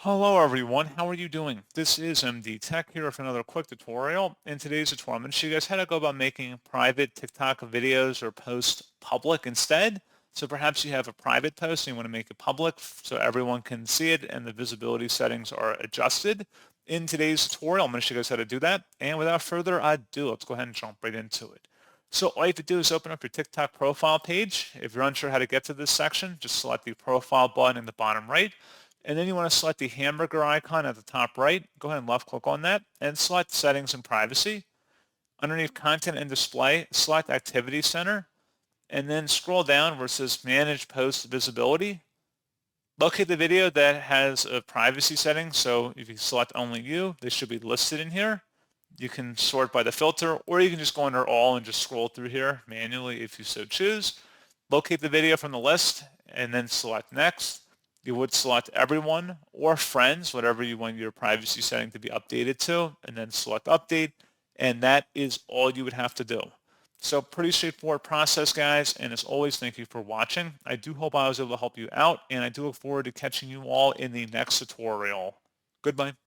Hello everyone, how are you doing? This is MD Tech here with another quick tutorial. In today's tutorial, I'm going to show you guys how to go about making private TikTok videos or posts public instead. So perhaps you have a private post and you want to make it public so everyone can see it and the visibility settings are adjusted. In today's tutorial, I'm going to show you guys how to do that. And without further ado, let's go ahead and jump right into it. So all you have to do is open up your TikTok profile page. If you're unsure how to get to this section, just select the profile button in the bottom right. And then you want to select the hamburger icon at the top right. Go ahead and left click on that and select settings and privacy. Underneath content and display, select activity center and then scroll down where it says manage post visibility. Locate the video that has a privacy setting. So if you select only you, they should be listed in here. You can sort by the filter, or you can just go under all and just scroll through here manually if you so choose. Locate the video from the list and then select next. You would select everyone or friends, whatever you want your privacy setting to be updated to, and then select update. And that is all you would have to do. So pretty straightforward process, guys. And as always, thank you for watching. I do hope I was able to help you out, and I do look forward to catching you all in the next tutorial. Goodbye.